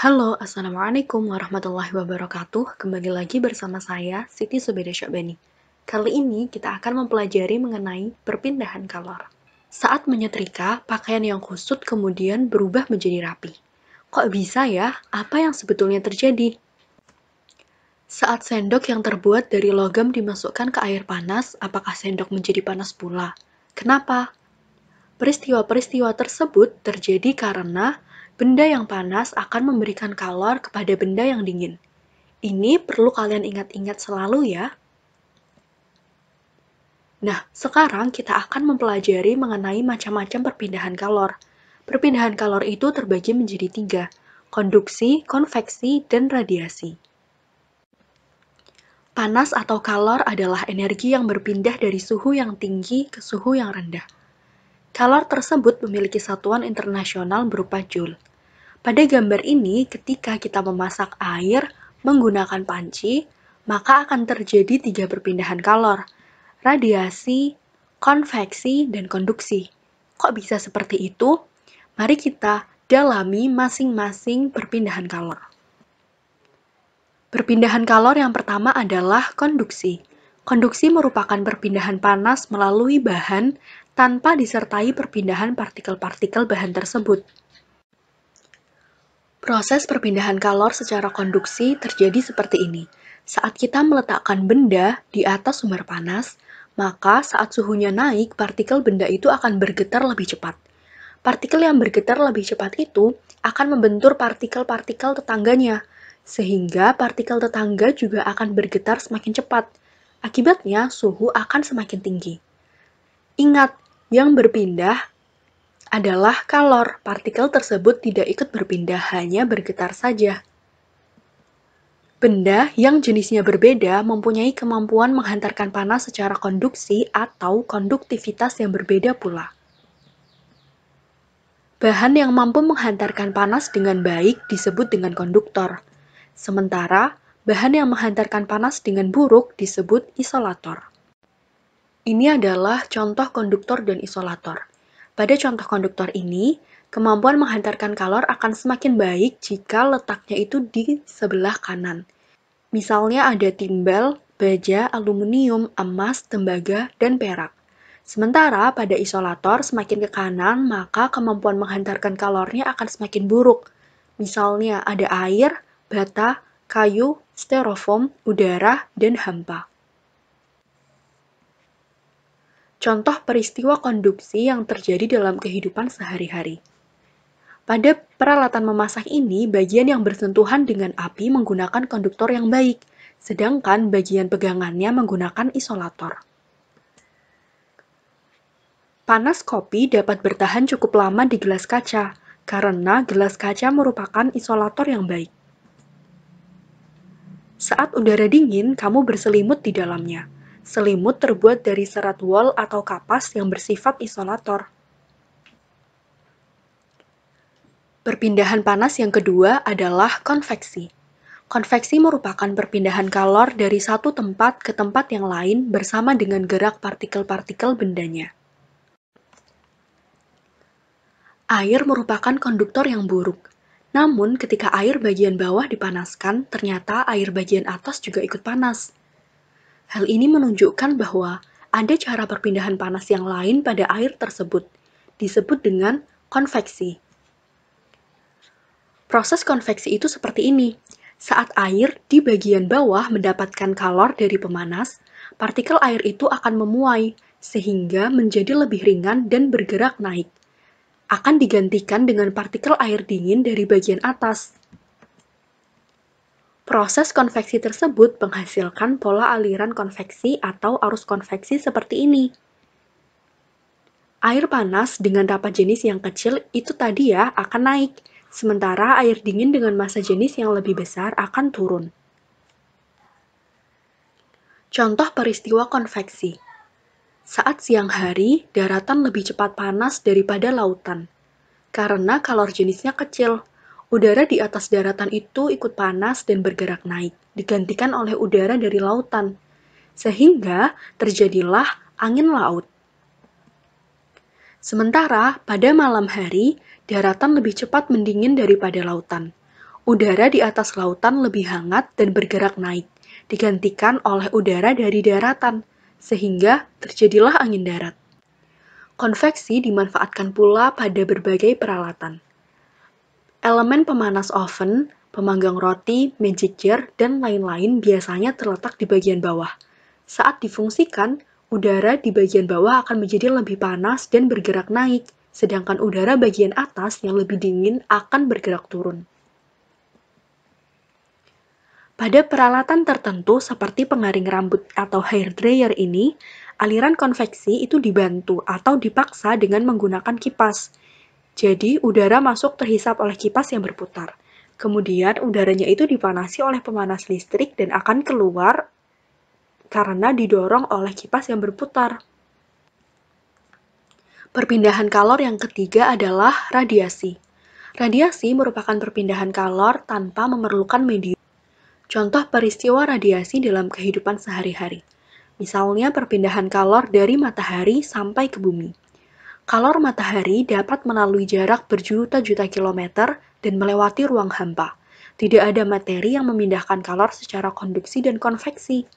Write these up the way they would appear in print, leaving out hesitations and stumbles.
Halo, Assalamualaikum warahmatullahi wabarakatuh. Kembali lagi bersama saya, Siti Subeda Syabani. Kali ini kita akan mempelajari mengenai perpindahan kalor. Saat menyetrika, pakaian yang kusut kemudian berubah menjadi rapi. Kok bisa ya? Apa yang sebetulnya terjadi? Saat sendok yang terbuat dari logam dimasukkan ke air panas, apakah sendok menjadi panas pula? Kenapa? Peristiwa-peristiwa tersebut terjadi karena benda yang panas akan memberikan kalor kepada benda yang dingin. Ini perlu kalian ingat-ingat selalu ya. Nah, sekarang kita akan mempelajari mengenai macam-macam perpindahan kalor. Perpindahan kalor itu terbagi menjadi 3, konduksi, konveksi, dan radiasi. Panas atau kalor adalah energi yang berpindah dari suhu yang tinggi ke suhu yang rendah. Kalor tersebut memiliki satuan internasional berupa joule. Pada gambar ini, ketika kita memasak air menggunakan panci, maka akan terjadi 3 perpindahan kalor, radiasi, konveksi, dan konduksi. Kok bisa seperti itu? Mari kita dalami masing-masing perpindahan kalor. Perpindahan kalor yang pertama adalah konduksi. Konduksi merupakan perpindahan panas melalui bahan tanpa disertai perpindahan partikel-partikel bahan tersebut. Proses perpindahan kalor secara konduksi terjadi seperti ini. Saat kita meletakkan benda di atas sumber panas, maka saat suhunya naik, partikel benda itu akan bergetar lebih cepat. Partikel yang bergetar lebih cepat itu akan membentur partikel-partikel tetangganya, sehingga partikel tetangga juga akan bergetar semakin cepat. Akibatnya, suhu akan semakin tinggi. Ingat, yang berpindah adalah kalor. Partikel tersebut tidak ikut berpindah, hanya bergetar saja. Benda yang jenisnya berbeda mempunyai kemampuan menghantarkan panas secara konduksi atau konduktivitas yang berbeda pula. Bahan yang mampu menghantarkan panas dengan baik disebut dengan konduktor, sementara bahan yang menghantarkan panas dengan buruk disebut isolator. Ini adalah contoh konduktor dan isolator. Pada contoh konduktor ini, kemampuan menghantarkan kalor akan semakin baik jika letaknya itu di sebelah kanan. Misalnya ada timbal, baja, aluminium, emas, tembaga, dan perak. Sementara pada isolator semakin ke kanan, maka kemampuan menghantarkan kalornya akan semakin buruk. Misalnya ada air, bata, kayu, styrofoam, udara, dan hampa. Contoh peristiwa konduksi yang terjadi dalam kehidupan sehari-hari. Pada peralatan memasak ini, bagian yang bersentuhan dengan api menggunakan konduktor yang baik, sedangkan bagian pegangannya menggunakan isolator. Panas kopi dapat bertahan cukup lama di gelas kaca, karena gelas kaca merupakan isolator yang baik. Saat udara dingin, kamu berselimut di dalamnya. Selimut terbuat dari serat wol atau kapas yang bersifat isolator. Perpindahan panas yang kedua adalah konveksi. Konveksi merupakan perpindahan kalor dari satu tempat ke tempat yang lain bersama dengan gerak partikel-partikel bendanya. Air merupakan konduktor yang buruk. Namun, ketika air bagian bawah dipanaskan, ternyata air bagian atas juga ikut panas. Hal ini menunjukkan bahwa ada cara perpindahan panas yang lain pada air tersebut, disebut dengan konveksi. Proses konveksi itu seperti ini. Saat air di bagian bawah mendapatkan kalor dari pemanas, partikel air itu akan memuai, sehingga menjadi lebih ringan dan bergerak naik. Akan digantikan dengan partikel air dingin dari bagian atas. Proses konveksi tersebut menghasilkan pola aliran konveksi atau arus konveksi seperti ini. Air panas dengan rapat jenis yang kecil itu tadi ya akan naik, sementara air dingin dengan massa jenis yang lebih besar akan turun. Contoh peristiwa konveksi. Saat siang hari, daratan lebih cepat panas daripada lautan. Karena kalor jenisnya kecil, udara di atas daratan itu ikut panas dan bergerak naik, digantikan oleh udara dari lautan. Sehingga terjadilah angin laut. Sementara pada malam hari, daratan lebih cepat mendingin daripada lautan. Udara di atas lautan lebih hangat dan bergerak naik, digantikan oleh udara dari daratan, sehingga terjadilah angin darat. Konveksi dimanfaatkan pula pada berbagai peralatan. Elemen pemanas oven, pemanggang roti, magic jar, dan lain-lain biasanya terletak di bagian bawah. Saat difungsikan, udara di bagian bawah akan menjadi lebih panas dan bergerak naik, sedangkan udara bagian atas yang lebih dingin akan bergerak turun. Pada peralatan tertentu seperti pengaring rambut atau hair dryer ini, aliran konveksi itu dibantu atau dipaksa dengan menggunakan kipas. Jadi, udara masuk terhisap oleh kipas yang berputar. Kemudian, udaranya itu dipanasi oleh pemanas listrik dan akan keluar karena didorong oleh kipas yang berputar. Perpindahan kalor yang ketiga adalah radiasi. Radiasi merupakan perpindahan kalor tanpa memerlukan medium. Contoh peristiwa radiasi dalam kehidupan sehari-hari. Misalnya perpindahan kalor dari matahari sampai ke bumi. Kalor matahari dapat melalui jarak berjuta-juta kilometer dan melewati ruang hampa. Tidak ada materi yang memindahkan kalor secara konduksi dan konveksi.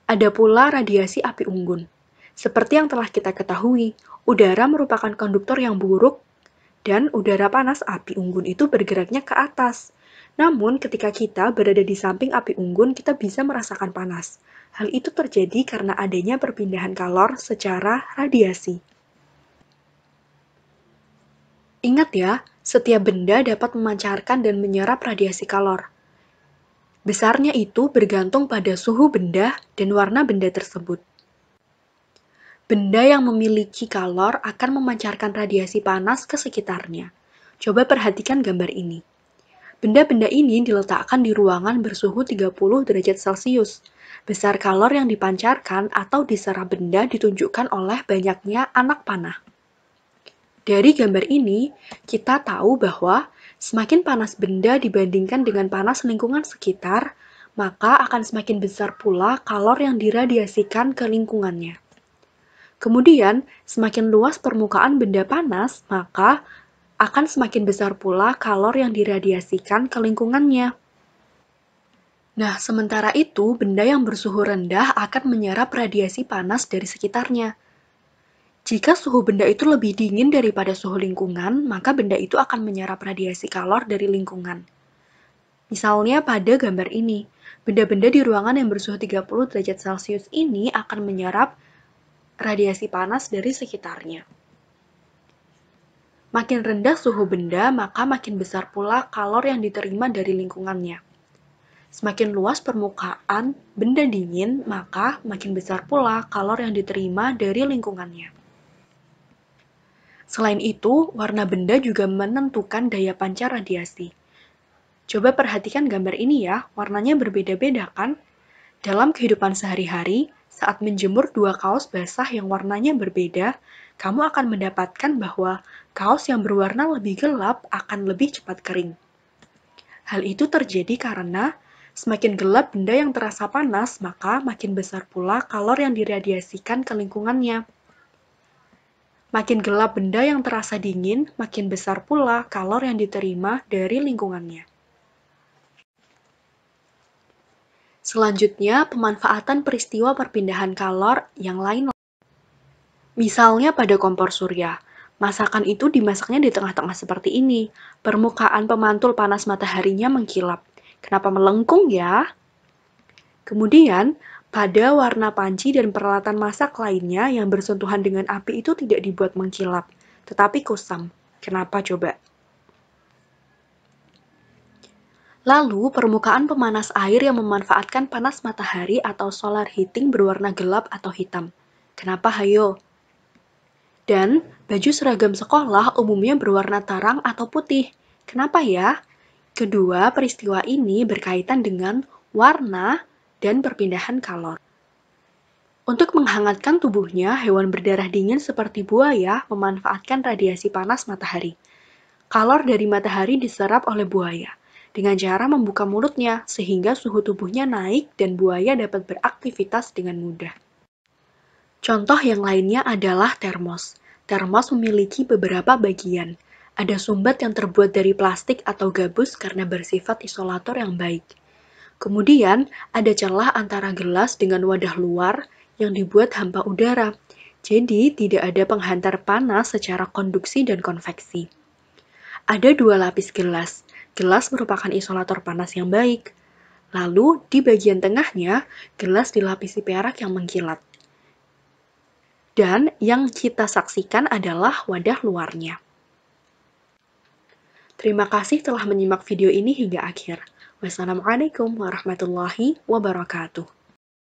Ada pula radiasi api unggun. Seperti yang telah kita ketahui, udara merupakan konduktor yang buruk dan udara panas api unggun itu bergeraknya ke atas. Namun, ketika kita berada di samping api unggun, kita bisa merasakan panas. Hal itu terjadi karena adanya perpindahan kalor secara radiasi. Ingat ya, setiap benda dapat memancarkan dan menyerap radiasi kalor. Besarnya itu bergantung pada suhu benda dan warna benda tersebut. Benda yang memiliki kalor akan memancarkan radiasi panas ke sekitarnya. Coba perhatikan gambar ini. Benda-benda ini diletakkan di ruangan bersuhu 30 derajat Celcius. Besar kalor yang dipancarkan atau diserap benda ditunjukkan oleh banyaknya anak panah. Dari gambar ini, kita tahu bahwa semakin panas benda dibandingkan dengan panas lingkungan sekitar, maka akan semakin besar pula kalor yang diradiasikan ke lingkungannya. Kemudian, semakin luas permukaan benda panas, maka akan semakin besar pula kalor yang diradiasikan ke lingkungannya. Nah, sementara itu, benda yang bersuhu rendah akan menyerap radiasi panas dari sekitarnya. Jika suhu benda itu lebih dingin daripada suhu lingkungan, maka benda itu akan menyerap radiasi kalor dari lingkungan. Misalnya pada gambar ini, benda-benda di ruangan yang bersuhu 30 derajat Celcius ini akan menyerap radiasi panas dari sekitarnya. Makin rendah suhu benda, maka makin besar pula kalor yang diterima dari lingkungannya. Semakin luas permukaan benda dingin, maka makin besar pula kalor yang diterima dari lingkungannya. Selain itu, warna benda juga menentukan daya pancar radiasi. Coba perhatikan gambar ini ya, warnanya berbeda-beda kan? Dalam kehidupan sehari-hari, saat menjemur dua kaos basah yang warnanya berbeda, kamu akan mendapatkan bahwa kaos yang berwarna lebih gelap akan lebih cepat kering. Hal itu terjadi karena semakin gelap benda yang terasa panas, maka makin besar pula kalor yang diradiasikan ke lingkungannya. Makin gelap benda yang terasa dingin, makin besar pula kalor yang diterima dari lingkungannya. Selanjutnya, pemanfaatan peristiwa perpindahan kalor yang lain. Misalnya pada kompor surya, masakan itu dimasaknya di tengah-tengah seperti ini. Permukaan pemantul panas mataharinya mengkilap. Kenapa melengkung ya? Kemudian, pada warna panci dan peralatan masak lainnya yang bersentuhan dengan api itu tidak dibuat mengkilap, tetapi kusam. Kenapa coba? Lalu, permukaan pemanas air yang memanfaatkan panas matahari atau solar heating berwarna gelap atau hitam. Kenapa hayo? Dan baju seragam sekolah umumnya berwarna terang atau putih. Kenapa ya? Kedua peristiwa ini berkaitan dengan warna dan perpindahan kalor. Untuk menghangatkan tubuhnya, hewan berdarah dingin seperti buaya memanfaatkan radiasi panas matahari. Kalor dari matahari diserap oleh buaya dengan cara membuka mulutnya sehingga suhu tubuhnya naik dan buaya dapat beraktivitas dengan mudah. Contoh yang lainnya adalah termos. Termos memiliki beberapa bagian. Ada sumbat yang terbuat dari plastik atau gabus karena bersifat isolator yang baik. Kemudian, ada celah antara gelas dengan wadah luar yang dibuat hampa udara. Jadi, tidak ada penghantar panas secara konduksi dan konveksi. Ada dua lapis gelas. Gelas merupakan isolator panas yang baik. Lalu, di bagian tengahnya, gelas dilapisi perak yang mengkilat. Dan yang kita saksikan adalah wadah luarnya. Terima kasih telah menyimak video ini hingga akhir. Wassalamualaikum warahmatullahi wabarakatuh.